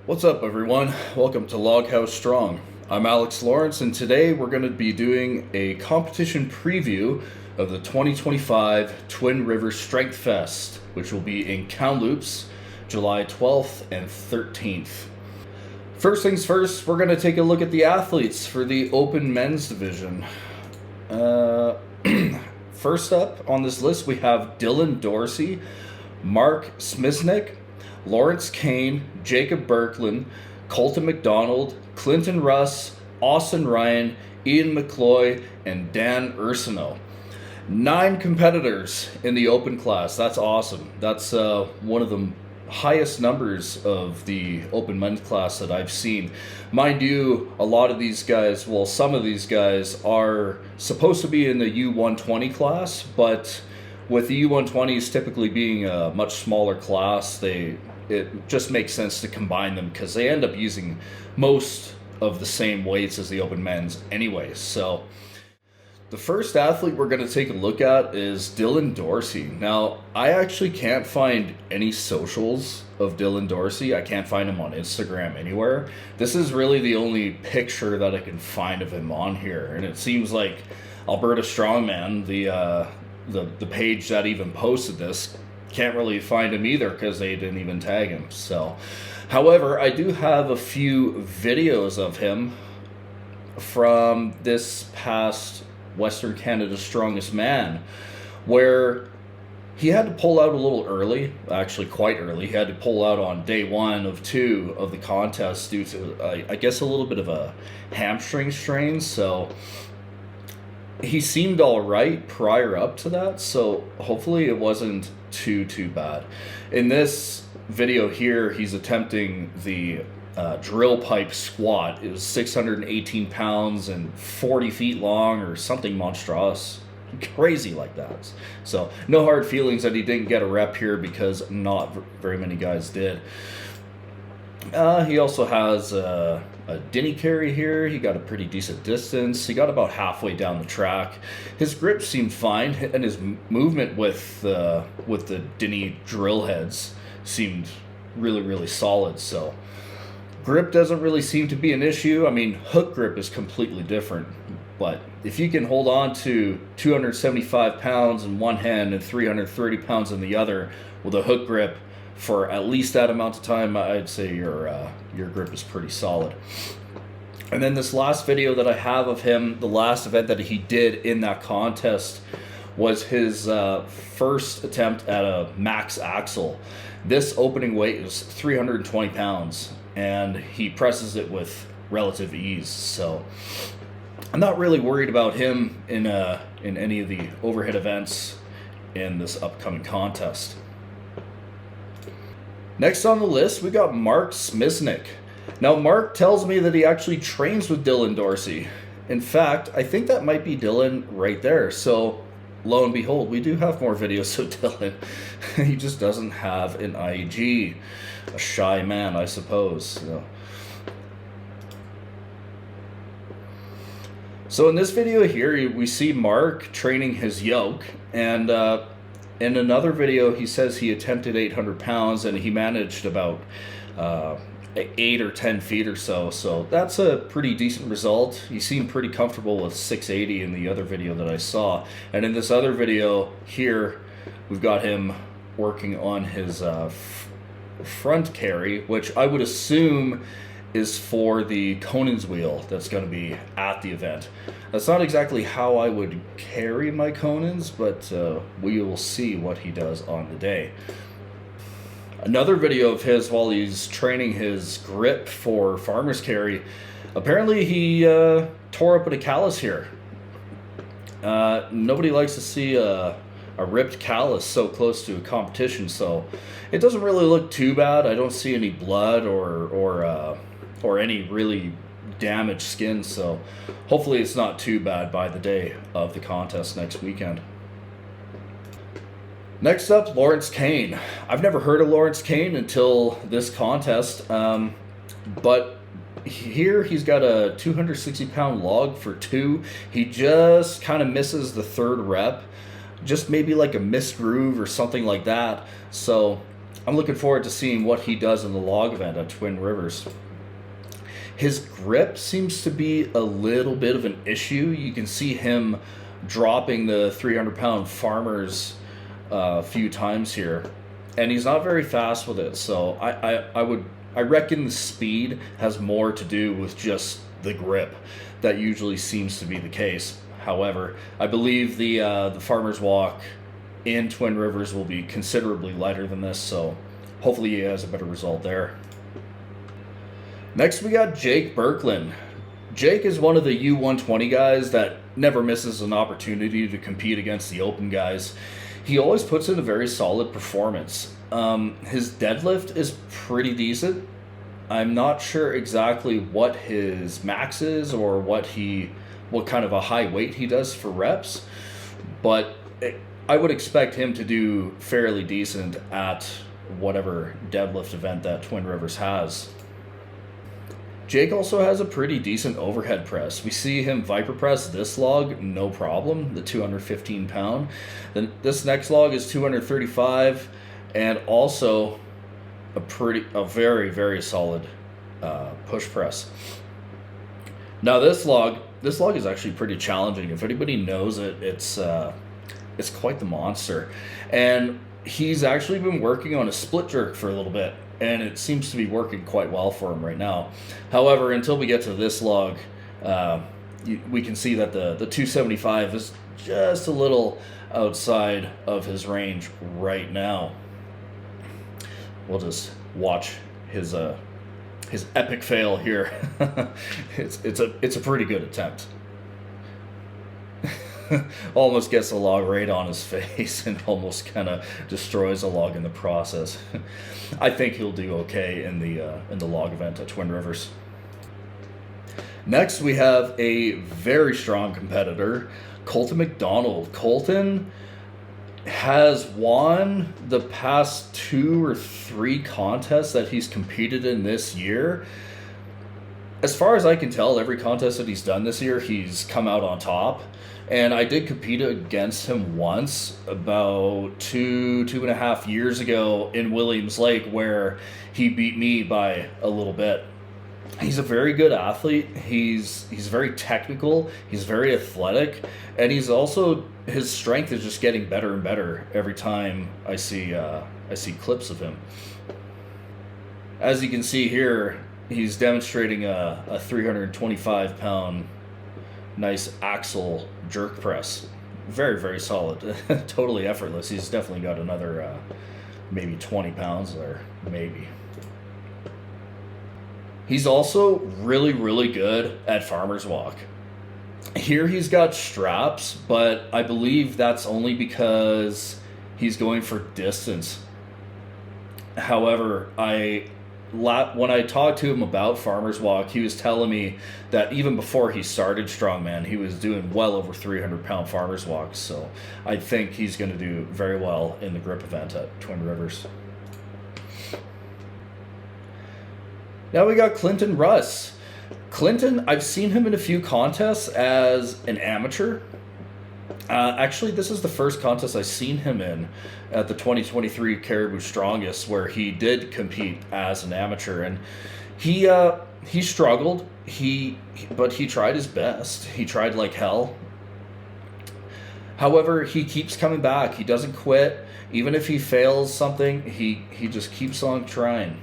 What's up, everyone? Welcome to Loghouse Strong. I'm Alex Lawrence, and today we're going to be doing a competition preview of the 2025 Twin Rivers Strength Fest, which will be in Kamloops, July 12th and 13th. First things first, we're going to take a look at the athletes for the Open Men's Division. First up on this list, we have Dylan Dorsey, Mark Smycniuk, Laurence Cain, Jacob Birkeland, Koltan MacDonald, Clinton Russ, Austyn Ryan, Ian McCloy, and Dan Ursino. 9 competitors in the open class. That's awesome. That's one of the highest numbers of the open men's class that I've seen. Mind you, a lot of these guys, well, some of these guys are supposed to be in the U120 class, but with the U120s typically being a much smaller class, it just makes sense to combine them because they end up using most of the same weights as the open men's anyways. So the first athlete we're going to take a look at is Dylan Dorsey. Now, I actually can't find any socials of Dylan Dorsey. I can't find him on Instagram anywhere. This is really the only picture that I can find of him on here, and it seems like Alberta Strongman, the page that even posted this, can't really find him either because they didn't even tag him. So, however, I do have a few videos of him from this past Western Canada's Strongest Man, where he had to pull out a little early, actually quite early. He had to pull out on day 1 of 2 of the contest due to, I guess, a little bit of a hamstring strain. So he seemed all right prior up to that, so hopefully it wasn't too bad. In this video here, he's attempting the drill pipe squat. It was 618 pounds and 40 feet long or something monstrous, crazy like that. So no hard feelings that he didn't get a rep here because not very many guys did. He also has a dinny carry here. He got a pretty decent distance. He got about halfway down the track. His grip seemed fine, and his movement with the dinny drill heads seemed really solid. So grip doesn't really seem to be an issue. I mean, hook grip is completely different, but if you can hold on to 275 pounds in one hand and 330 pounds in the other with a hook grip for at least that amount of time, I'd say your grip is pretty solid. And then this last video that I have of him, the last event that he did in that contest, was his first attempt at a max axle. This opening weight is 320 pounds, and he presses it with relative ease. So I'm not really worried about him in any of the overhead events in this upcoming contest. Next on the list, we got Mark Smycniuk. Now, Mark tells me that he actually trains with Dylan Dorsey. In fact, I think that might be Dylan right there. So, lo and behold, we do have more videos of Dylan. He just doesn't have an IG. A shy man, I suppose. So in this video here, we see Mark training his yoke, and in another video, he says he attempted 800 pounds and he managed about 8 or 10 feet or so. So that's a pretty decent result. He seemed pretty comfortable with 680 in the other video that I saw. And in this other video here, we've got him working on his front carry, which I would assume is for the Conan's wheel that's going to be at the event. That's not exactly how I would carry my Conans, but we will see what he does on the day. Another video of his while he's training his grip for farmer's carry, apparently he tore up with a callus here. Nobody likes to see a ripped callus so close to a competition, so it doesn't really look too bad. I don't see any blood or any really damaged skin, so hopefully it's not too bad by the day of the contest next weekend. Next up, Laurence Cain. I've never heard of Laurence Cain until this contest, but here he's got a 260-pound log for 2. He just kind of misses the 3rd rep, just maybe like a missed groove or something like that. So I'm looking forward to seeing what he does in the log event at Twin Rivers. His grip seems to be a little bit of an issue. You can see him dropping the 300-pound farmers a few times here, and he's not very fast with it. So I reckon the speed has more to do with just the grip. That usually seems to be the case. However, I believe the farmers walk in Twin Rivers will be considerably lighter than this, so hopefully he has a better result there. Next we got Jake Birkeland. Jake is one of the U120 guys that never misses an opportunity to compete against the open guys. He always puts in a very solid performance. His deadlift is pretty decent. I'm not sure exactly what his max is or what kind of a high weight he does for reps, but I would expect him to do fairly decent at whatever deadlift event that Twin Rivers has. Jake also has a pretty decent overhead press. We see him Viper press this log, no problem, the 215 pound. Then this next log is 235, and also a very, very solid push press. Now this log is actually pretty challenging. If anybody knows it, it's quite the monster. And he's actually been working on a split jerk for a little bit, and it seems to be working quite well for him right now. However, until we get to this log, we can see that the 275 is just a little outside of his range right now. We'll just watch his epic fail here. it's a pretty good attempt. Almost gets the log right on his face and almost kind of destroys the log in the process. I think he'll do okay in the log event at Twin Rivers. Next, we have a very strong competitor, Koltan MacDonald. Koltan has won the past 2 or 3 contests that he's competed in this year. As far as I can tell, every contest that he's done this year, he's come out on top. And I did compete against him once about 2.5 years ago in Williams Lake, where he beat me by a little bit. He's a very good athlete. He's very technical. He's very athletic, and he's also, his strength is just getting better and better every time I see clips of him. As you can see here, he's demonstrating a 325-pound nice axle jerk press. Very, very solid. Totally effortless. He's definitely got another maybe 20 pounds there, maybe. He's also really, really good at farmer's walk. Here he's got straps, but I believe that's only because he's going for distance. However, when I talked to him about farmer's walk, he was telling me that even before he started strongman, he was doing well over 300-pound farmer's walks. So I think he's going to do very well in the grip event at Twin Rivers. Now we got Russ. Clinton, I've seen him in a few contests as an amateur. Actually, this is the first contest I've seen him in at the 2023 Caribou Strongest, where he did compete as an amateur, and he struggled. But he tried his best. He tried like hell. However, he keeps coming back. He doesn't quit. Even if he fails something, he just keeps on trying.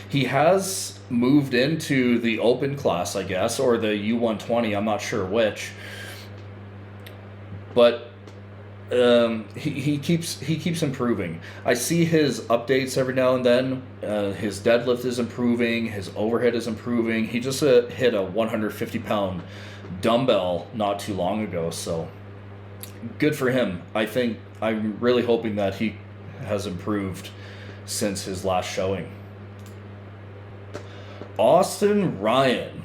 He has moved into the open class, I guess, or the U120. I'm not sure which. But he keeps improving. I see his updates every now and then. His deadlift is improving. His overhead is improving. He just hit a 150-pound dumbbell not too long ago. So good for him. I'm really hoping that he has improved since his last showing. Austyn Ryan.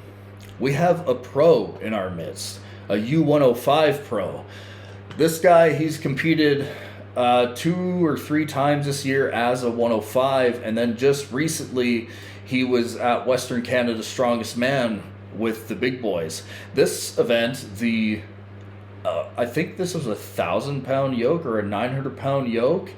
We have a pro in our midst, a U105 pro. This guy, he's competed 2 or 3 times this year as a 105, and then just recently he was at Western Canada's Strongest Man with the big boys. This event, I think this was a 1,000-pound yoke or a 900-pound yoke,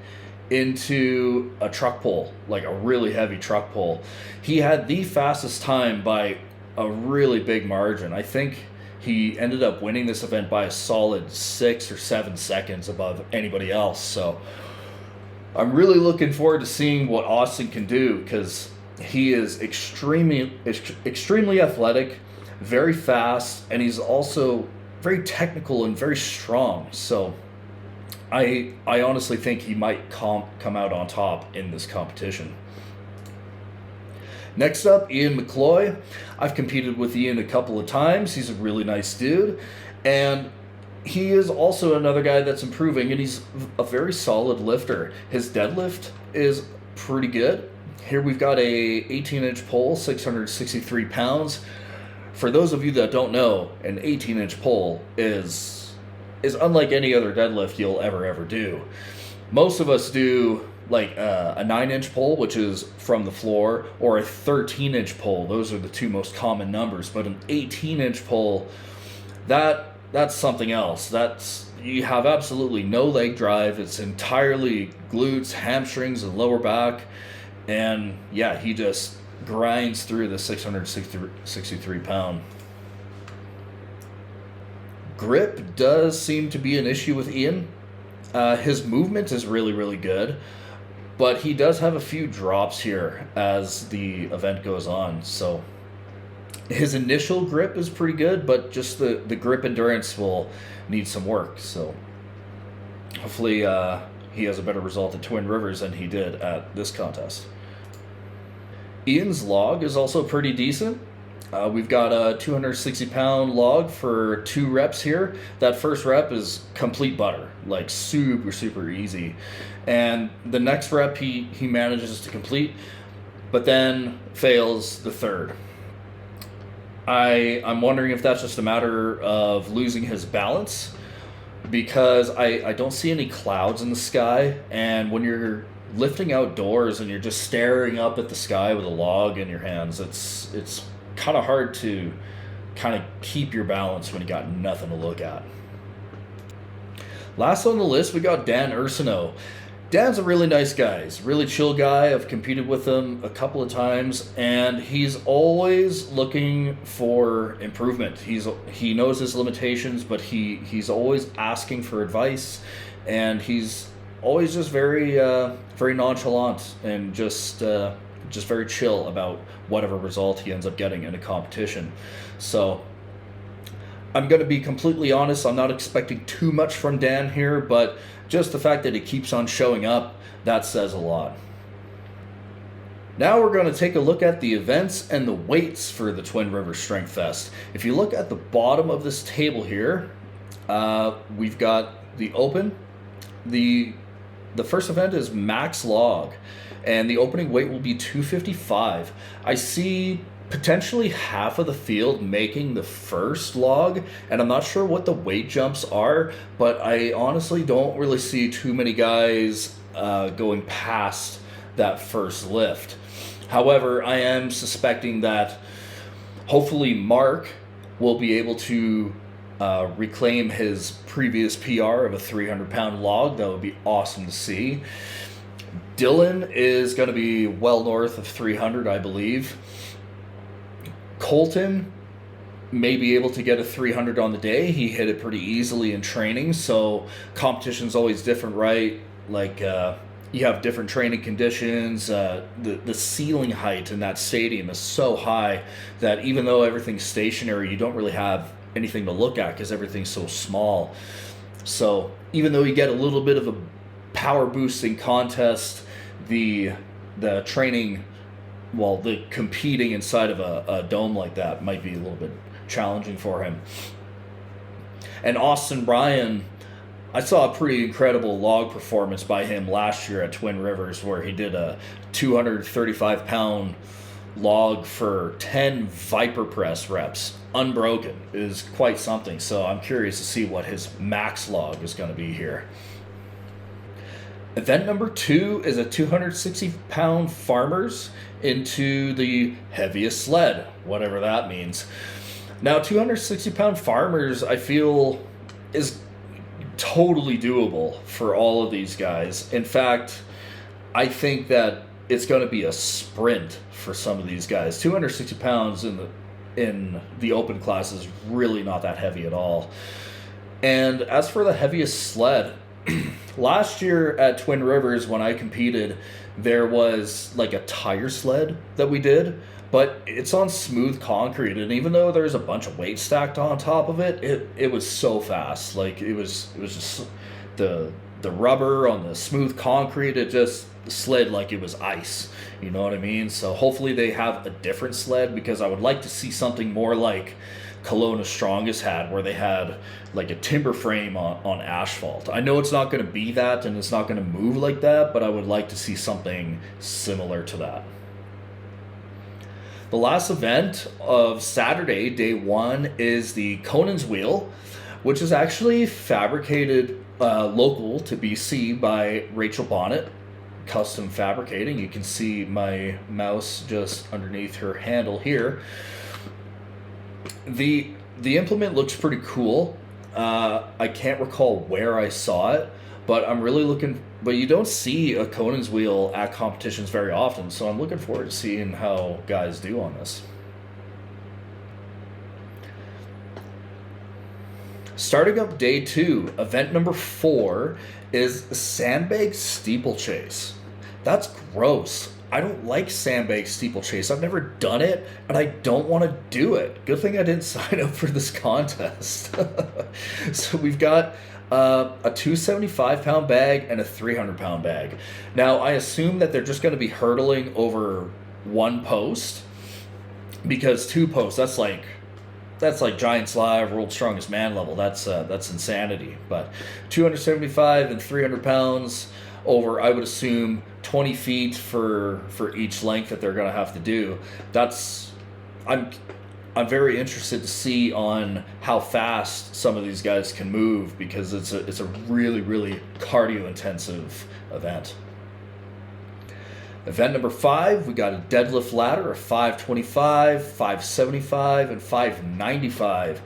into a truck pull, like a really heavy truck pull. He had the fastest time by a really big margin. I think he ended up winning this event by a solid 6 or 7 seconds above anybody else. So I'm really looking forward to seeing what Austyn can do, because he is extremely athletic, very fast, and he's also very technical and very strong. So I honestly think he might come out on top in this competition. Next up, Ian McCloy. I've competed with Ian a couple of times. He's a really nice dude, and he is also another guy that's improving, and he's a very solid lifter. His deadlift is pretty good. Here we've got a 18-inch pole, 663 pounds. For those of you that don't know, an 18-inch pole is unlike any other deadlift you'll ever do. Most of us do like a 9-inch pole, which is from the floor, or a 13-inch pole. Those are the two most common numbers. But an 18-inch pole, that's something else. You have absolutely no leg drive. It's entirely glutes, hamstrings, and lower back. And yeah, he just grinds through the 663 pound. Grip does seem to be an issue with Ian. His movement is really good, but he does have a few drops here as the event goes on. So his initial grip is pretty good, but just the grip endurance will need some work. So hopefully he has a better result at Twin Rivers than he did at this contest. Ian's log is also pretty decent. We've got a 260-pound log for 2 reps here. That first rep is complete butter, like super easy. And the next rep he manages to complete, but then fails the third. I'm wondering if that's just a matter of losing his balance, because I don't see any clouds in the sky, and when you're lifting outdoors and you're just staring up at the sky with a log in your hands, it's kind of hard to kind of keep your balance when you got nothing to look at. Last on the list, we got Dan Ursino. Dan's a really nice guy. He's a really chill guy. I've competed with him a couple of times, and he's always looking for improvement. He knows his limitations, but he's always asking for advice, and he's always just very nonchalant and just very chill about whatever result he ends up getting in a competition. So I'm going to be completely honest, I'm not expecting too much from Dan here, but just the fact that he keeps on showing up, that says a lot. Now we're going to take a look at the events and the weights for the Twin Rivers Strength Fest. If you look at the bottom of this table here, we've got the open. The first event is max log, and the opening weight will be 255. I see potentially half of the field making the first log, and I'm not sure what the weight jumps are, but I honestly don't really see too many guys going past that first lift. However, I am suspecting that hopefully Mark will be able to reclaim his previous PR of a 300-pound log. That would be awesome to see. Dylan is going to be well north of 300, I believe. Koltan may be able to get a 300 on the day. He hit it pretty easily in training, so competition's always different, right? Like, you have different training conditions. The ceiling height in that stadium is so high that even though everything's stationary, you don't really have anything to look at because everything's so small. So even though you get a little bit of a power boosting contest, the training, well, the competing inside of a dome like that might be a little bit challenging for him. And Austyn Ryan, I saw a pretty incredible log performance by him last year at Twin Rivers, where he did a 235-pound log for 10 Viper press reps, unbroken. It is quite something. So I'm curious to see what his max log is going to be here. Event number 2 is a 260-pound farmers into the heaviest sled, whatever that means. Now, 260-pound farmers, I feel, is totally doable for all of these guys. In fact, I think that it's going to be a sprint for some of these guys. 260 pounds in the open class is really not that heavy at all. And as for the heaviest sled, last year at Twin Rivers when I competed, there was like a tire sled that we did, but it's on smooth concrete, and even though there's a bunch of weight stacked on top of it, it was so fast. Like it was just the rubber on the smooth concrete, it just slid like it was ice. You know what I mean? So hopefully they have a different sled, because I would like to see something more like Kelowna Strongest had, where they had like a timber frame on asphalt. I know it's not going to be that, and it's not going to move like that, but I would like to see something similar to that. The last event of Saturday, day one, is the Conan's Wheel, which is actually fabricated local to BC by Rachel Bonnet, Custom Fabricating. You can see my mouse just underneath her handle here. The implement looks pretty cool. I can't recall where I saw it, but I'm really looking. But you don't see a Conan's Wheel at competitions very often, so I'm looking forward to seeing how guys do on this. Starting up day two, event number 4 is sandbag steeplechase. That's gross. I don't like sandbag steeplechase. I've never done it, and I don't want to do it. Good thing I didn't sign up for this contest. So we've got a 275-pound bag and a 300-pound bag. Now, I assume that they're just going to be hurdling over one post, because 2 posts, that's like Giants Live, World's Strongest Man level. That's insanity. But 275 and 300 pounds over, I would assume, 20 feet for each length that they're going to have to do. I'm very interested to see on how fast some of these guys can move, because it's a really, really cardio intensive event. Event number 5, we got a deadlift ladder of 525, 575, and 595.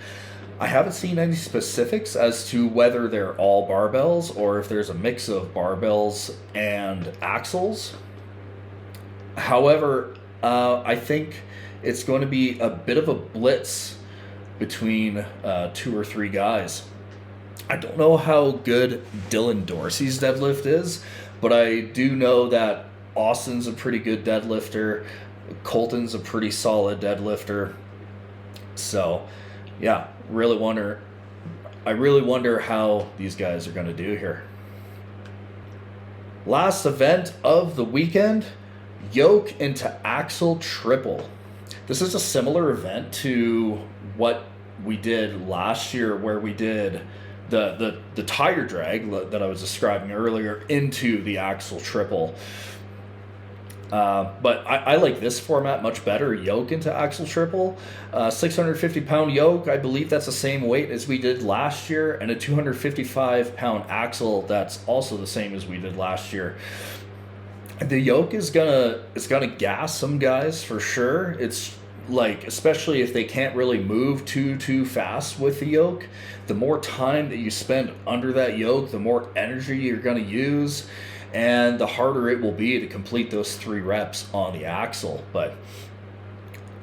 I haven't seen any specifics as to whether they're all barbells or if there's a mix of barbells and axles. However, I think it's going to be a bit of a blitz between 2 or 3 guys. I don't know how good Dylan Dorsey's deadlift is, but I do know that Austyn's a pretty good deadlifter. Koltan's a pretty solid deadlifter. So, yeah, I really wonder how these guys are going to do here. Last event of the weekend, yoke into axle triple. This is a similar event to what we did last year, where we did the tire drag that I was describing earlier into the axle triple. But I like this format much better, yoke into axle triple. 650-pound yoke, I believe that's the same weight as we did last year, and a 255-pound axle that's also the same as we did last year. The yoke is gonna gas some guys for sure. It's like, especially if they can't really move too fast with the yoke, the more time that you spend under that yoke, the more energy you're gonna use, and the harder it will be to complete those 3 reps on the axle. But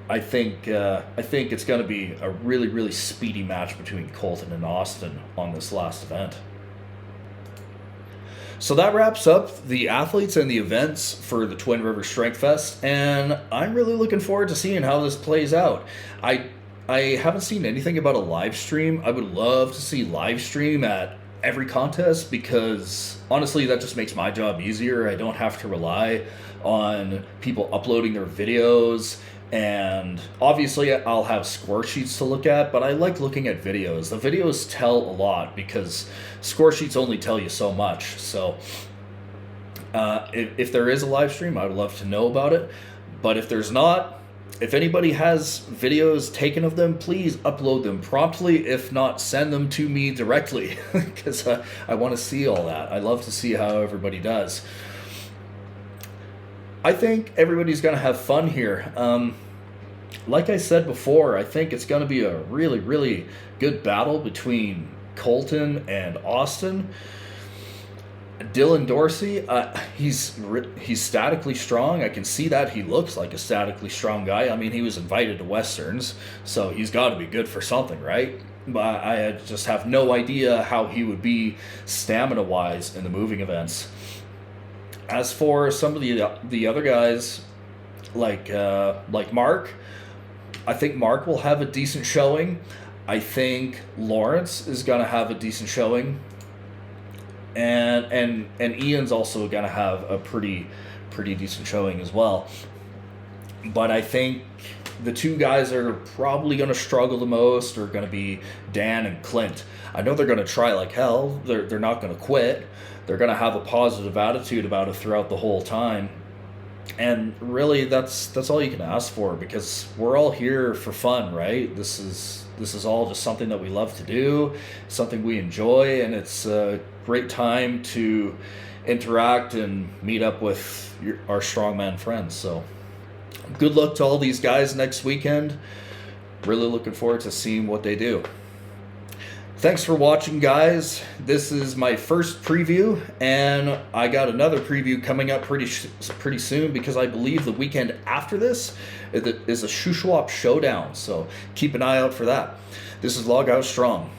I think it's going to be a really, really speedy match between Koltan and Austyn on this last event. So that wraps up the athletes and the events for the Twin Rivers Strength Fest, and I'm really looking forward to seeing how this plays out. I haven't seen anything about a live stream. I would love to see live stream at every contest, because honestly that just makes my job easier. I don't have to rely on people uploading their videos, and obviously I'll have score sheets to look at, but I like looking at videos. The videos tell a lot, because score sheets only tell you so much. So if there is a live stream, I would love to know about it. But if there's not, if anybody has videos taken of them, please upload them promptly. If not, send them to me directly, because I want to see all that. I love to see how everybody does. I think everybody's going to have fun here. Like I said before, I think it's going to be a really, really good battle between Koltan and Austyn. Dylan Dorsey, he's statically strong. I can see that. He looks like a statically strong guy. I mean, he was invited to Westerns, so he's got to be good for something, right? But I just have no idea how he would be stamina-wise in the moving events. As for some of the other guys, like Mark, I think Mark will have a decent showing. I think Laurence is gonna have a decent showing, and Ian's also gonna have a pretty decent showing as well. But I think the two guys that are probably gonna struggle the most are gonna be Dan and Clint. I know they're gonna try like hell. They're not gonna quit. They're gonna have a positive attitude about it throughout the whole time. And really, that's all you can ask for, because we're all here for fun, right? This is all just something that we love to do, something we enjoy, and it's a great time to interact and meet up with our strongman friends. So, good luck to all these guys next weekend. Really looking forward to seeing what they do. Thanks for watching, guys. This is my first preview, and I got another preview coming up pretty soon, because I believe the weekend after this is a Shuswap Showdown, so keep an eye out for that. This is Log Out Strong.